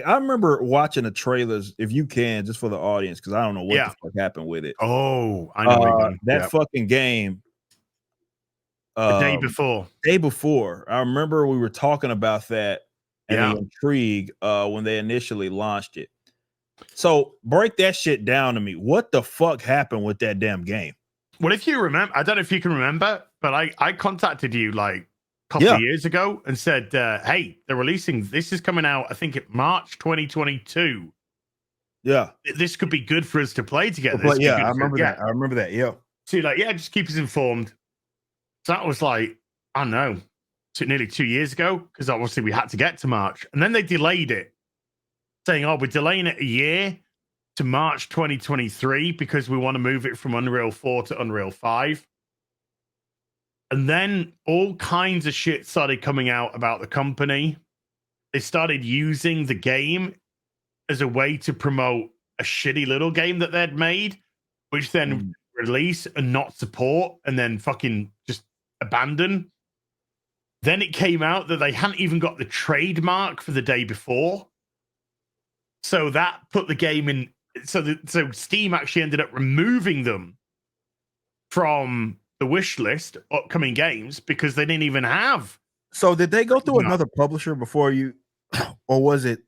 I remember watching the trailers, if you can, just for the audience, because I don't know what the fuck happened with it. Oh, I know what you're going. That fucking game. The day before. Day before. I remember we were talking about that and the intrigue when they initially launched it. So break that shit down to me. What the fuck happened with that damn game? Well, if you remember, I don't know if you can remember, but I contacted you like a couple of years ago and said, hey, they're releasing, this is coming out, I think in March 2022. Yeah. This could be good for us to play together. But yeah, I remember that. I remember that. Yeah. So you're like, yeah, just keep us informed. So that was like, I don't know, nearly 2 years ago, because obviously we had to get to March. And then they delayed it, saying, oh, we're delaying it a year to March 2023 because we want to move it from Unreal 4 to Unreal 5. And then all kinds of shit started coming out about the company. They started using the game as a way to promote a shitty little game that they'd made, which then release and not support and then fucking just abandon. Then it came out that they hadn't even got the trademark for the day before. So that put the game in. So Steam actually ended up removing them from the wish list, upcoming games, because they didn't even have. So did they go through another publisher before you, or was it?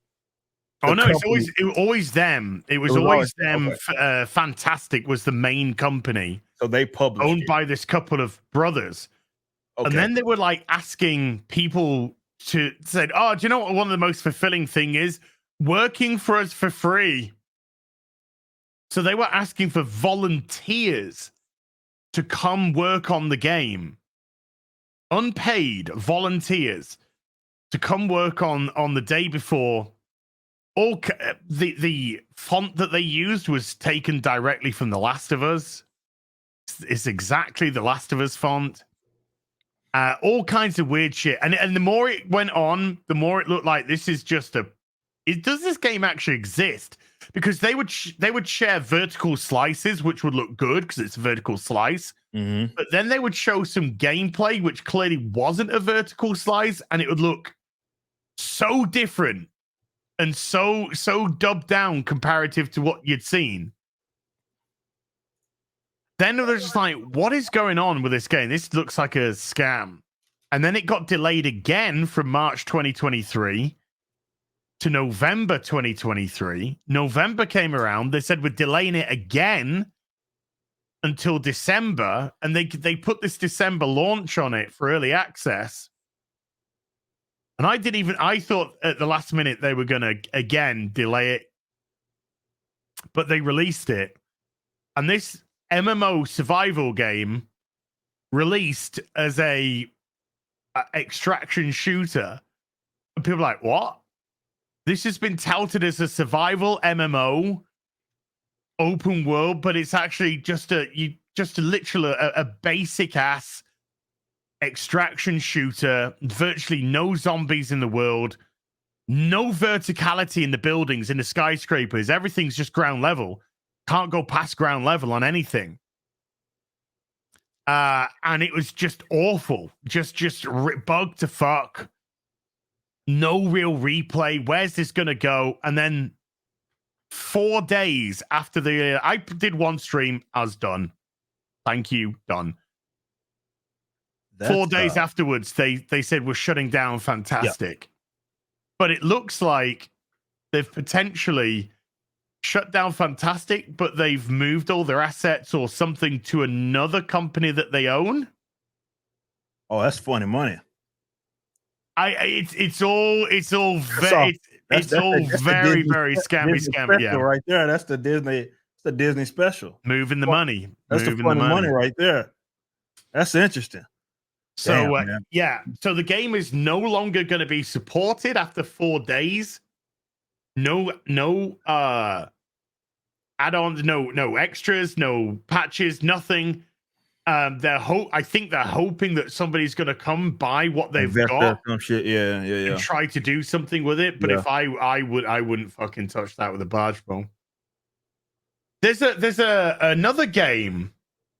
Oh no, it was always them. It was always them. Okay. Fantastic was the main company. So they published owned by this couple of brothers. Okay. And then they were like asking people to say, oh, do you know what one of the most fulfilling thing is? Working for us for free. So they were asking for volunteers to come work on the game. Unpaid volunteers to come work on the day before. All the font that they used was taken directly from The Last of Us. It's exactly The Last of Us font. All kinds of weird shit. And the more it went on, the more it looked like this is just does this game actually exist? Because they would share vertical slices, which would look good because it's a vertical slice. Mm-hmm. But then they would show some gameplay, which clearly wasn't a vertical slice, and it would look so different and so dubbed down comparative to what you'd seen. Then they're just like, what is going on with this game? This looks like a scam. And then it got delayed again from March 2023 to November 2023. November came around. They said we're delaying it again until December. And they put this December launch on it for early access. And I thought at the last minute they were going to again delay it. But they released it. And this MMO survival game released as a extraction shooter. And people are like, what? This has been touted as a survival MMO open world, but it's actually just literally a basic ass extraction shooter, virtually no zombies in the world, no verticality in the buildings, in the skyscrapers. Everything's just ground level. Can't go past ground level on anything. And it was just awful. Just bugged to fuck. No real replay. Where's this going to go? And then 4 days after I did one stream, I was done. Thank you, done. 4 days afterwards, they said we're shutting down Fantastic. Yeah. But it looks like they've potentially shut down Fantastic, but they've moved all their assets or something to another company that they own. Oh, that's funny money. It's all very scammy. Yeah, right there. That's the Disney special. Moving the money. That's the funny money right there. That's interesting. So so the game is no longer going to be supported after 4 days. No add-ons, no extras, no patches, nothing. I think they're hoping that somebody's going to come buy what they've got, some shit. Yeah, and try to do something with it. But if I wouldn't fucking touch that with a barge pole. There's another game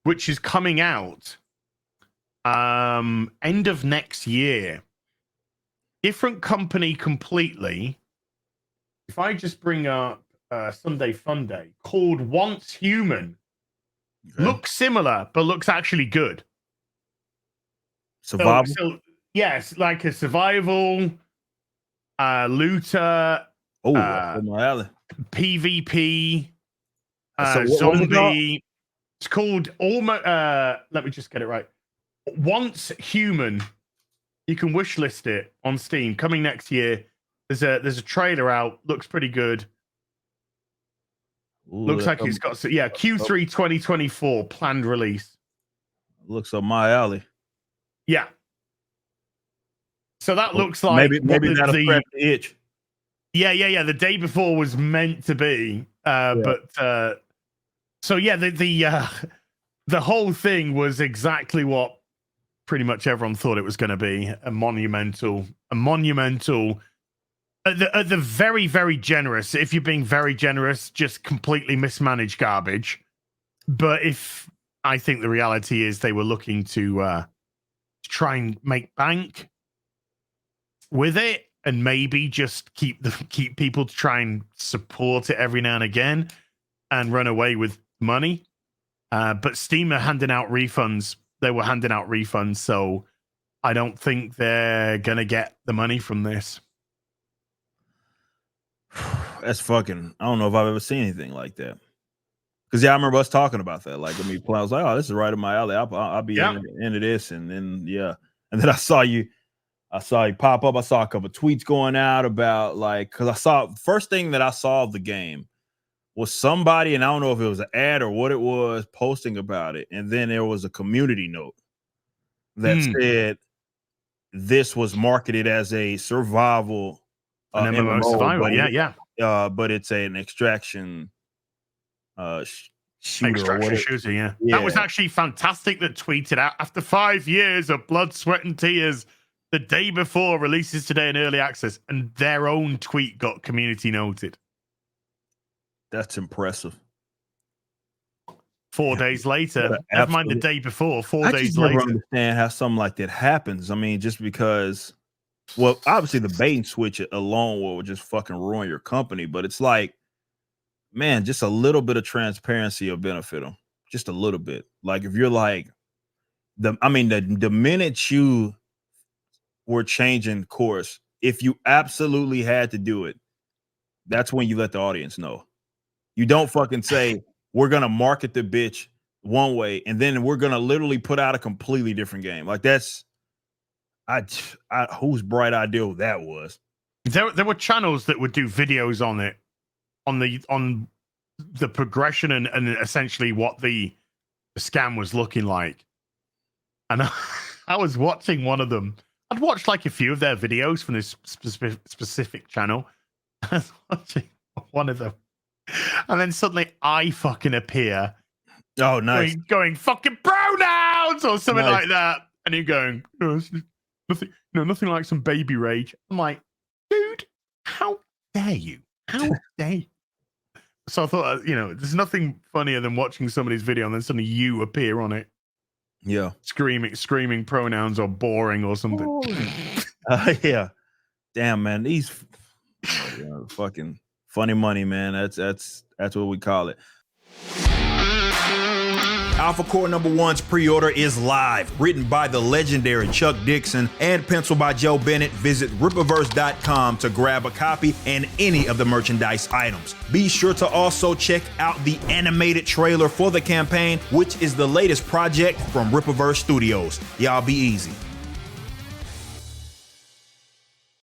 which is coming out end of next year. Different company completely. if I just bring up Sunday Fun Day, called Once Human, looks similar, but looks actually good. Survival? So yes, like a survival, looter, Oh, my alley. PvP, So zombie. It's called almost. Let me just get it right. Once Human. You can wishlist it on Steam. Coming next year. There's a trailer out. Looks pretty good. Ooh, looks like it's got Q3 2024 planned release. Looks up my alley. Yeah. So that looks like maybe that'll scratch the itch. Yeah. The day before was meant to be, but so yeah, the whole thing was exactly what pretty much everyone thought it was going to be. A monumental. At the very, very generous. If you're being very generous, just completely mismanaged garbage. But if I think the reality is they were looking to try and make bank with it, and maybe just keep people to try and support it every now and again, and run away with money. But Steam are handing out refunds. They were handing out refunds, so I don't think they're gonna get the money from this. That's fucking. I don't know if I've ever seen anything like that. Because I remember us talking about that. Like, I was like, "Oh, this is right in my alley. I'll be into this." And then and then I saw you pop up. I saw a couple of tweets going out about because first thing that I saw of the game was somebody, and I don't know if it was an ad or what it was, posting about it. And then there was a community note that said this was marketed as a survival. An MMO survival, but it's an extraction shooter. Extraction shooter, yeah. That was actually fantastic. That tweeted out after 5 years of blood, sweat, and tears, the day before releases today in early access, and their own tweet got community noted. That's impressive. 4 days later, never mind the day before. 4 days later, I never understand how something like that happens. I mean, just because. Well, obviously the bait and switch alone will just fucking ruin your company, but it's like, man, just a little bit of transparency will benefit them. Just a little bit. Like if you're like the minute you were changing course, if you absolutely had to do it, that's when you let the audience know. You don't fucking say we're gonna market the bitch one way and then we're gonna literally put out a completely different game. Like that's. Whose bright idea that was? There were channels that would do videos on it, on the progression and essentially what the scam was looking like. And I was watching one of them. I'd watched like a few of their videos from this specific channel. I was watching one of them, and then suddenly I fucking appear. Oh, nice! Going fucking pronouns or something like that, and you're going. Oh, nothing like some baby rage. I'm like, dude, how dare you? How dare you? So I thought, there's nothing funnier than watching somebody's video and then suddenly you appear on it. Yeah. Screaming pronouns or boring or something. Yeah. Damn, man. These fucking funny money, man. That's what we call it. Alpha Core #1's pre-order is live. Written by the legendary Chuck Dixon and penciled by Joe Bennett. Visit Rippaverse.com to grab a copy and any of the merchandise items. Be sure to also check out the animated trailer for the campaign, which is the latest project from Rippaverse Studios. Y'all be easy.